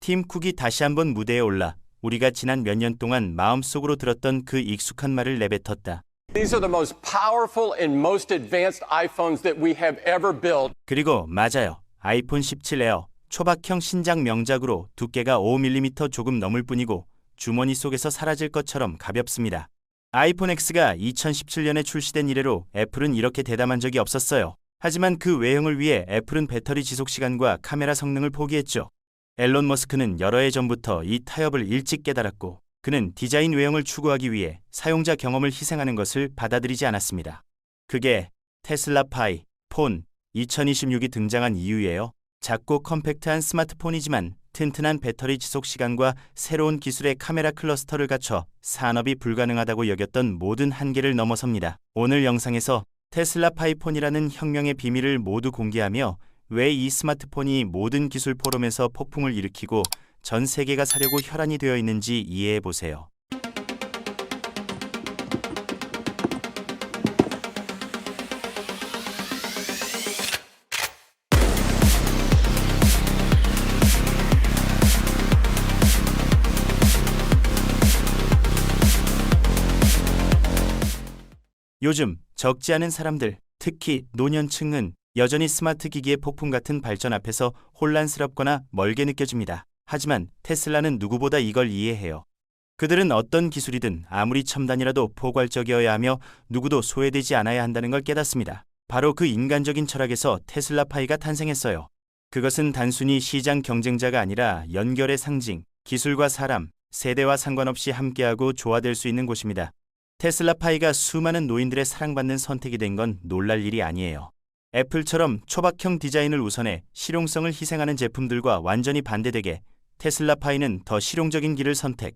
팀 쿡이 다시 한번 무대에 올라 우리가 지난 몇 년 동안 마음속으로 들었던 그 익숙한 말을 내뱉었다. These are the most powerful and most advanced iPhones that we have ever built. 그리고 맞아요. 아이폰 17 에어 초박형 신작 명작으로 두께가 5mm 조금 넘을 뿐이고 주머니 속에서 사라질 것처럼 가볍습니다. 아이폰 X가 2017년에 출시된 이래로 애플은 이렇게 대담한 적이 없었어요. 하지만 그 외형을 위해 애플은 배터리 지속 시간과 카메라 성능을 포기했죠. 앨런 머스크는 여러 해 전부터 이 타협을 일찍 깨달았고 그는 디자인 외형을 추구하기 위해 사용자 경험을 희생하는 것을 받아들이지 않았습니다. 그게 테슬라 파이 폰 2026이 등장한 이유예요. 작고 컴팩트한 스마트폰이지만 튼튼한 배터리 지속 시간과 새로운 기술의 카메라 클러스터를 갖춰 산업이 불가능하다고 여겼던 모든 한계를 넘어섭니다. 오늘 영상에서 테슬라 파이폰이라는 혁명의 비밀을 모두 공개하며 왜 이 스마트폰이 모든 기술 포럼에서 폭풍을 일으키고 전 세계가 사려고 혈안이 되어 있는지 이해해 보세요. 요즘 적지 않은 사람들, 특히 노년층은 여전히 스마트 기기의 폭풍 같은 발전 앞에서 혼란스럽거나 멀게 느껴집니다. 하지만 테슬라는 누구보다 이걸 이해해요. 그들은 어떤 기술이든 아무리 첨단이라도 포괄적이어야 하며 누구도 소외되지 않아야 한다는 걸 깨닫습니다. 바로 그 인간적인 철학에서 테슬라 파이가 탄생했어요. 그것은 단순히 시장 경쟁자가 아니라 연결의 상징, 기술과 사람, 세대와 상관없이 함께하고 조화될 수 있는 곳입니다. 테슬라 파이가 수많은 노인들의 사랑받는 선택이 된 건 놀랄 일이 아니에요. 애플처럼 초박형 디자인을 우선해 실용성을 희생하는 제품들과 완전히 반대되게 테슬라 파이는 더 실용적인 길을 선택,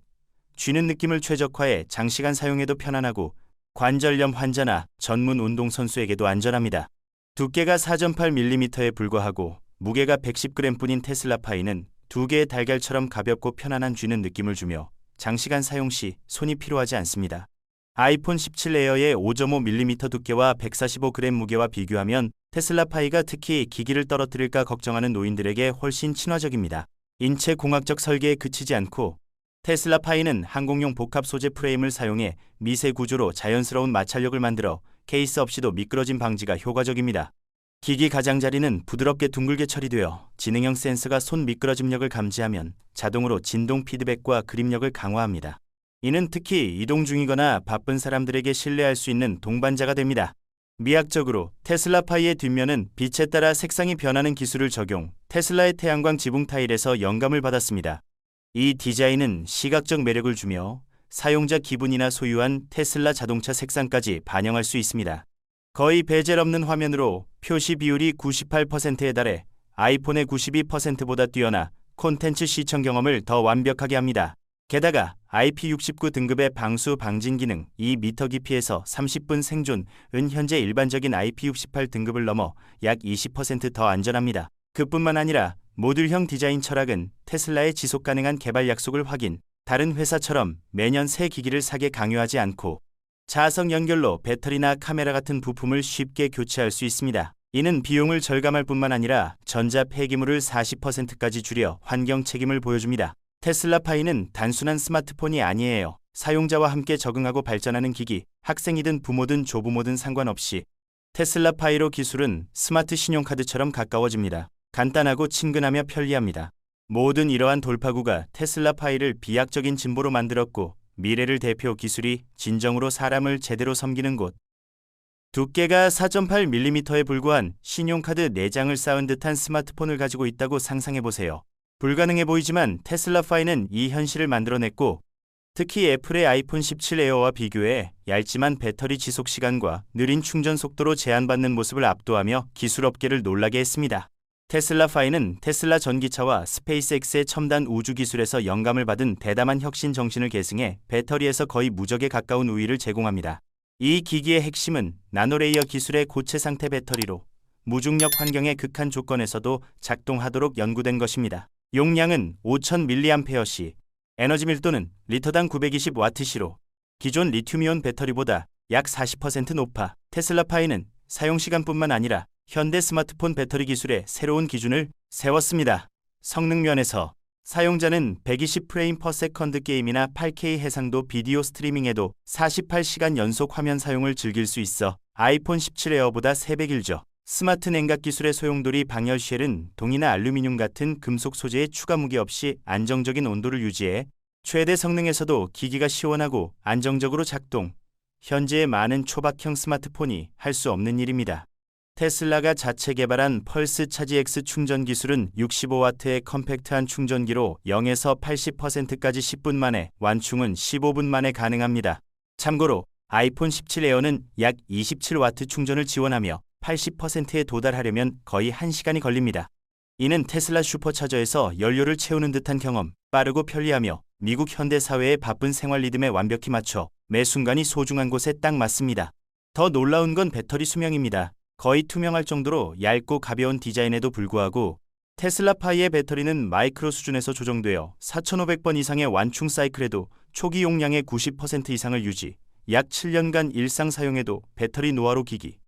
쥐는 느낌을 최적화해 장시간 사용해도 편안하고 관절염 환자나 전문 운동선수에게도 안전합니다. 두께가 4.8mm에 불과하고 무게가 110g뿐인 테슬라 파이는 두 개의 달걀처럼 가볍고 편안한 쥐는 느낌을 주며 장시간 사용 시 손이 피로하지 않습니다. 아이폰 17 에어의 5.5mm 두께와 145g 무게와 비교하면 테슬라 파이가 특히 기기를 떨어뜨릴까 걱정하는 노인들에게 훨씬 친화적입니다. 인체 공학적 설계에 그치지 않고 테슬라 파이는 항공용 복합 소재 프레임을 사용해 미세 구조로 자연스러운 마찰력을 만들어 케이스 없이도 미끄러짐 방지가 효과적입니다. 기기 가장자리는 부드럽게 둥글게 처리되어 지능형 센서가 손 미끄러짐력을 감지하면 자동으로 진동 피드백과 그립력을 강화합니다. 이는 특히 이동 중이거나 바쁜 사람들에게 신뢰할 수 있는 동반자가 됩니다. 미학적으로 테슬라 파이의 뒷면은 빛에 따라 색상이 변하는 기술을 적용, 테슬라의 태양광 지붕 타일에서 영감을 받았습니다. 이 디자인은 시각적 매력을 주며 사용자 기분이나 소유한 테슬라 자동차 색상까지 반영할 수 있습니다. 거의 베젤 없는 화면으로 표시 비율이 98%에 달해 아이폰의 92%보다 뛰어나 콘텐츠 시청 경험을 더 완벽하게 합니다. 게다가 IP69 등급의 방수 방진 기능 2m 깊이에서 30분 생존은 현재 일반적인 IP68 등급을 넘어 약 20% 더 안전합니다. 그뿐만 아니라 모듈형 디자인 철학은 테슬라의 지속 가능한 개발 약속을 확인, 다른 회사처럼 매년 새 기기를 사게 강요하지 않고 자석 연결로 배터리나 카메라 같은 부품을 쉽게 교체할 수 있습니다. 이는 비용을 절감할 뿐만 아니라 전자 폐기물을 40%까지 줄여 환경 책임을 보여줍니다. 테슬라 파이는 단순한 스마트폰이 아니에요. 사용자와 함께 적응하고 발전하는 기기, 학생이든 부모든 조부모든 상관없이 테슬라 파이로 기술은 스마트 신용카드처럼 가까워집니다. 간단하고 친근하며 편리합니다. 모든 이러한 돌파구가 테슬라 파이를 비약적인 진보로 만들었고 미래를 대표 기술이 진정으로 사람을 제대로 섬기는 곳. 두께가 4.8mm에 불과한 신용카드 4장을 쌓은 듯한 스마트폰을 가지고 있다고 상상해보세요. 불가능해 보이지만 테슬라 파이는 이 현실을 만들어냈고 특히 애플의 아이폰 17 에어와 비교해 얇지만 배터리 지속 시간과 느린 충전 속도로 제한받는 모습을 압도하며 기술 업계를 놀라게 했습니다. 테슬라 파이는 테슬라 전기차와 스페이스X의 첨단 우주 기술에서 영감을 받은 대담한 혁신 정신을 계승해 배터리에서 거의 무적에 가까운 우위를 제공합니다. 이 기기의 핵심은 나노레이어 기술의 고체 상태 배터리로 무중력 환경의 극한 조건에서도 작동하도록 연구된 것입니다. 용량은 5000mAh, 에너지 밀도는 리터당 920W시로 기존 리튬이온 배터리보다 약 40% 높아 테슬라 파이는 사용시간뿐만 아니라 현대 스마트폰 배터리 기술의 새로운 기준을 세웠습니다. 성능 면에서 사용자는 120프레임 퍼 세컨드 게임이나 8K 해상도 비디오 스트리밍에도 48시간 연속 화면 사용을 즐길 수 있어 아이폰 17 에어보다 3배 길죠. 스마트 냉각 기술의 소용돌이 방열 쉘은 동이나 알루미늄 같은 금속 소재의 추가 무게 없이 안정적인 온도를 유지해 최대 성능에서도 기기가 시원하고 안정적으로 작동. 현재의 많은 초박형 스마트폰이 할 수 없는 일입니다. 테슬라가 자체 개발한 펄스 차지 X 충전 기술은 65W의 컴팩트한 충전기로 0에서 80%까지 10분 만에, 완충은 15분 만에 가능합니다. 참고로 아이폰 17 에어는 약 27W 충전을 지원하며 80%에 도달하려면 거의 1시간이 걸립니다. 이는 테슬라 슈퍼차저에서 연료를 채우는 듯한 경험, 빠르고 편리하며 미국 현대 사회의 바쁜 생활 리듬에 완벽히 맞춰 매 순간이 소중한 곳에 딱 맞습니다. 더 놀라운 건 배터리 수명입니다. 거의 투명할 정도로 얇고 가벼운 디자인에도 불구하고 테슬라 파이의 배터리는 마이크로 수준에서 조정되어 4,500번 이상의 완충 사이클에도 초기 용량의 90% 이상을 유지, 약 7년간 일상 사용에도 배터리 노화로 기기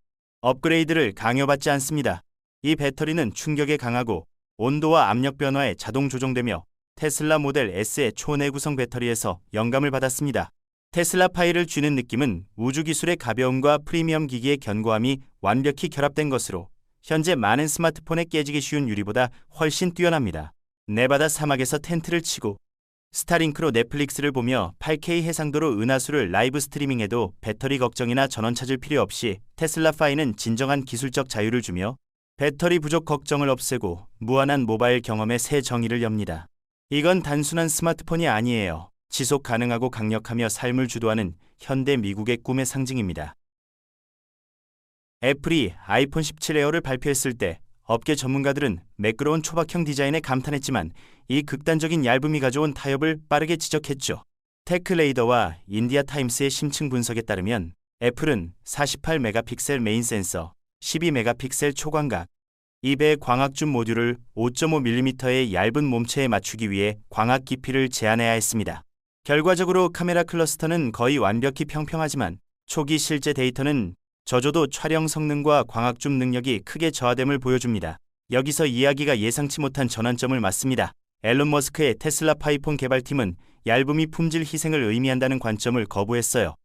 업그레이드를 강요받지 않습니다. 이 배터리는 충격에 강하고 온도와 압력 변화에 자동 조정되며 테슬라 모델 S의 초내구성 배터리에서 영감을 받았습니다. 테슬라 파이를 쥐는 느낌은 우주 기술의 가벼움과 프리미엄 기기의 견고함이 완벽히 결합된 것으로 현재 많은 스마트폰에 깨지기 쉬운 유리보다 훨씬 뛰어납니다. 네바다 사막에서 텐트를 치고 스타링크로 넷플릭스를 보며 8K 해상도로 은하수를 라이브 스트리밍해도 배터리 걱정이나 전원 찾을 필요 없이 테슬라 파이는 진정한 기술적 자유를 주며 배터리 부족 걱정을 없애고 무한한 모바일 경험의 새 정의를 엽니다. 이건 단순한 스마트폰이 아니에요. 지속 가능하고 강력하며 삶을 주도하는 현대 미국의 꿈의 상징입니다. 애플이 아이폰 17 에어를 발표했을 때 업계 전문가들은 매끄러운 초박형 디자인에 감탄했지만 이 극단적인 얇음이 가져온 타협을 빠르게 지적했죠. 테크레이더와 인디아타임스의 심층 분석에 따르면 애플은 48메가픽셀 메인 센서, 12메가픽셀 초광각, 2배 광학줌 모듈을 5.5mm의 얇은 몸체에 맞추기 위해 광학 깊이를 제한해야 했습니다. 결과적으로 카메라 클러스터는 거의 완벽히 평평하지만 초기 실제 데이터는 저조도 촬영 성능과 광학줌 능력이 크게 저하됨을 보여줍니다. 여기서 이야기가 예상치 못한 전환점을 맞습니다. 앨런 머스크의 테슬라 파이폰 개발팀은 얇음이 품질 희생을 의미한다는 관점을 거부했어요.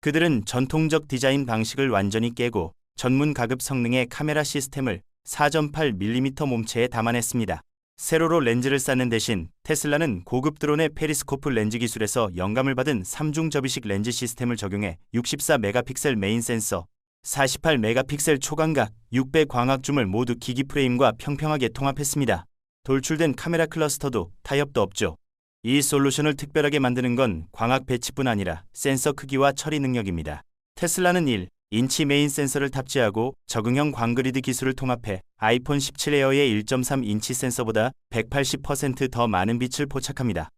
그들은 전통적 디자인 방식을 완전히 깨고 전문 가급 성능의 카메라 시스템을 4.8mm 몸체에 담아냈습니다. 세로로 렌즈를 쌓는 대신 테슬라는 고급 드론의 페리스코프 렌즈 기술에서 영감을 받은 3중 접이식 렌즈 시스템을 적용해 64메가픽셀 메인 센서, 48메가픽셀 초광각, 6배 광학줌을 모두 기기 프레임과 평평하게 통합했습니다. 돌출된 카메라 클러스터도 타협도 없죠. 이 솔루션을 특별하게 만드는 건 광학 배치뿐 아니라 센서 크기와 처리 능력입니다. 테슬라는 1인치 메인 센서를 탑재하고 적응형 광그리드 기술을 통합해 아이폰 17 에어의 1.3인치 센서보다 180% 더 많은 빛을 포착합니다.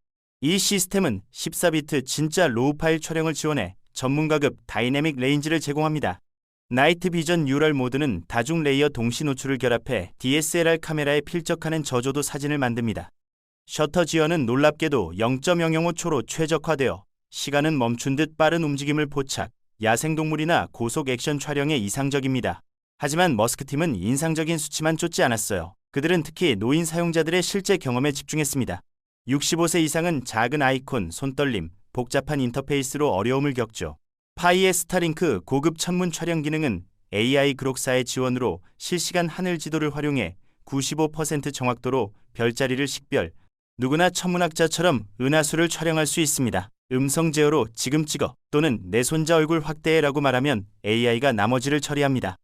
이 시스템은 14비트 진짜 로우 파일 촬영을 지원해 전문가급 다이내믹 레인지를 제공합니다. 나이트 비전 뉴럴 모드는 다중 레이어 동시 노출을 결합해 DSLR 카메라에 필적하는 저조도 사진을 만듭니다. 셔터 지연은 놀랍게도 0.005초로 최적화되어 시간은 멈춘 듯 빠른 움직임을 포착, 야생동물이나 고속 액션 촬영에 이상적입니다. 하지만 머스크팀은 인상적인 수치만 쫓지 않았어요. 그들은 특히 노인 사용자들의 실제 경험에 집중했습니다. 65세 이상은 작은 아이콘, 손떨림, 복잡한 인터페이스로 어려움을 겪죠. 파이의 스타링크 고급 천문 촬영 기능은 AI 그록사의 지원으로 실시간 하늘 지도를 활용해 95% 정확도로 별자리를 식별, 누구나 천문학자처럼 은하수를 촬영할 수 있습니다. 음성 제어로 지금 찍어 또는 내 손자 얼굴 확대해라고 말하면 AI가 나머지를 처리합니다.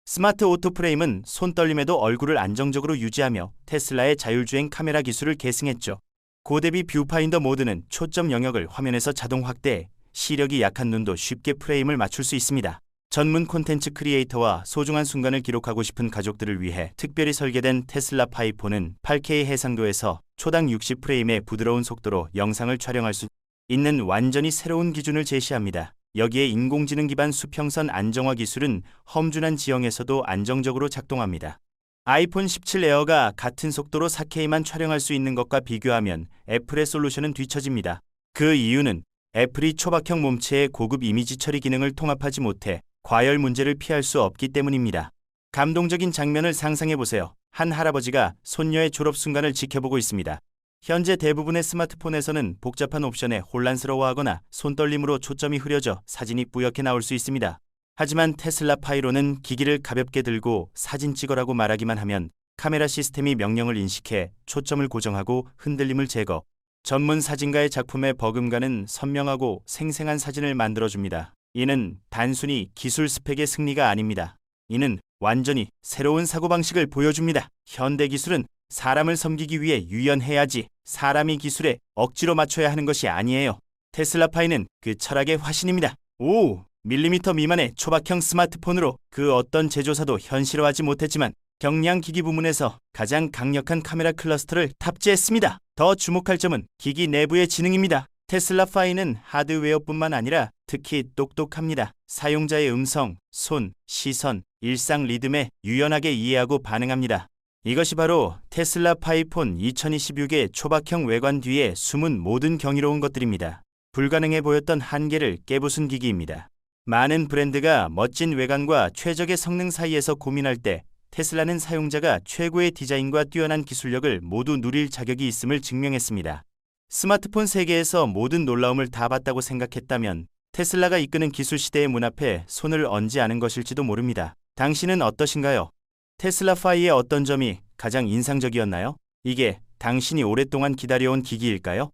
스마트 오토 프레임은 손떨림에도 얼굴을 안정적으로 유지하며 테슬라의 자율주행 카메라 기술을 계승했죠. 고대비 뷰파인더 모드는 초점 영역을 화면에서 자동 확대해 시력이 약한 눈도 쉽게 프레임을 맞출 수 있습니다. 전문 콘텐츠 크리에이터와 소중한 순간을 기록하고 싶은 가족들을 위해 특별히 설계된 테슬라 파이폰은 8K 해상도에서 초당 60프레임의 부드러운 속도로 영상을 촬영할 수 있는 완전히 새로운 기준을 제시합니다. 여기에 인공지능 기반 수평선 안정화 기술은 험준한 지형에서도 안정적으로 작동합니다. 아이폰 17 에어가 같은 속도로 4K만 촬영할 수 있는 것과 비교하면 애플의 솔루션은 뒤처집니다. 그 이유는 애플이 초박형 몸체의 고급 이미지 처리 기능을 통합하지 못해 과열 문제를 피할 수 없기 때문입니다. 감동적인 장면을 상상해보세요. 한 할아버지가 손녀의 졸업 순간을 지켜보고 있습니다. 현재 대부분의 스마트폰에서는 복잡한 옵션에 혼란스러워하거나 손떨림으로 초점이 흐려져 사진이 뿌옇게 나올 수 있습니다. 하지만 테슬라 파이로는 기기를 가볍게 들고 사진 찍어라고 말하기만 하면 카메라 시스템이 명령을 인식해 초점을 고정하고 흔들림을 제거, 전문 사진가의 작품에 버금가는 선명하고 생생한 사진을 만들어줍니다. 이는 단순히 기술 스펙의 승리가 아닙니다. 이는 완전히 새로운 사고방식을 보여줍니다. 현대 기술은 사람을 섬기기 위해 유연해야지 사람이 기술에 억지로 맞춰야 하는 것이 아니에요. 테슬라 파이는 그 철학의 화신입니다. 5mm 미만의 초박형 스마트폰으로 그 어떤 제조사도 현실화하지 못했지만 경량 기기 부문에서 가장 강력한 카메라 클러스터를 탑재했습니다. 더 주목할 점은 기기 내부의 지능입니다. 테슬라 파이는 하드웨어뿐만 아니라 특히 똑똑합니다. 사용자의 음성, 손, 시선, 일상 리듬에 유연하게 이해하고 반응합니다. 이것이 바로 테슬라 파이폰 2026의 초박형 외관 뒤에 숨은 모든 경이로운 것들입니다. 불가능해 보였던 한계를 깨부순 기기입니다. 많은 브랜드가 멋진 외관과 최적의 성능 사이에서 고민할 때 테슬라는 사용자가 최고의 디자인과 뛰어난 기술력을 모두 누릴 자격이 있음을 증명했습니다. 스마트폰 세계에서 모든 놀라움을 다 봤다고 생각했다면 테슬라가 이끄는 기술 시대의 문 앞에 손을 얹지 않은 것일지도 모릅니다. 당신은 어떠신가요? 테슬라 파이의 어떤 점이 가장 인상적이었나요? 이게 당신이 오랫동안 기다려온 기기일까요?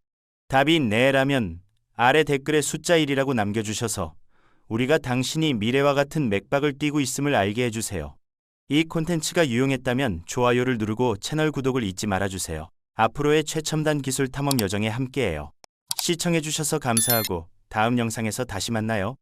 답이 네라면 아래 댓글에 숫자 1이라고 남겨주셔서 우리가 당신이 미래와 같은 맥박을 띄고 있음을 알게 해주세요. 이 콘텐츠가 유용했다면 좋아요를 누르고 채널 구독을 잊지 말아주세요. 앞으로의 최첨단 기술 탐험 여정에 함께해요. 시청해주셔서 감사하고 다음 영상에서 다시 만나요.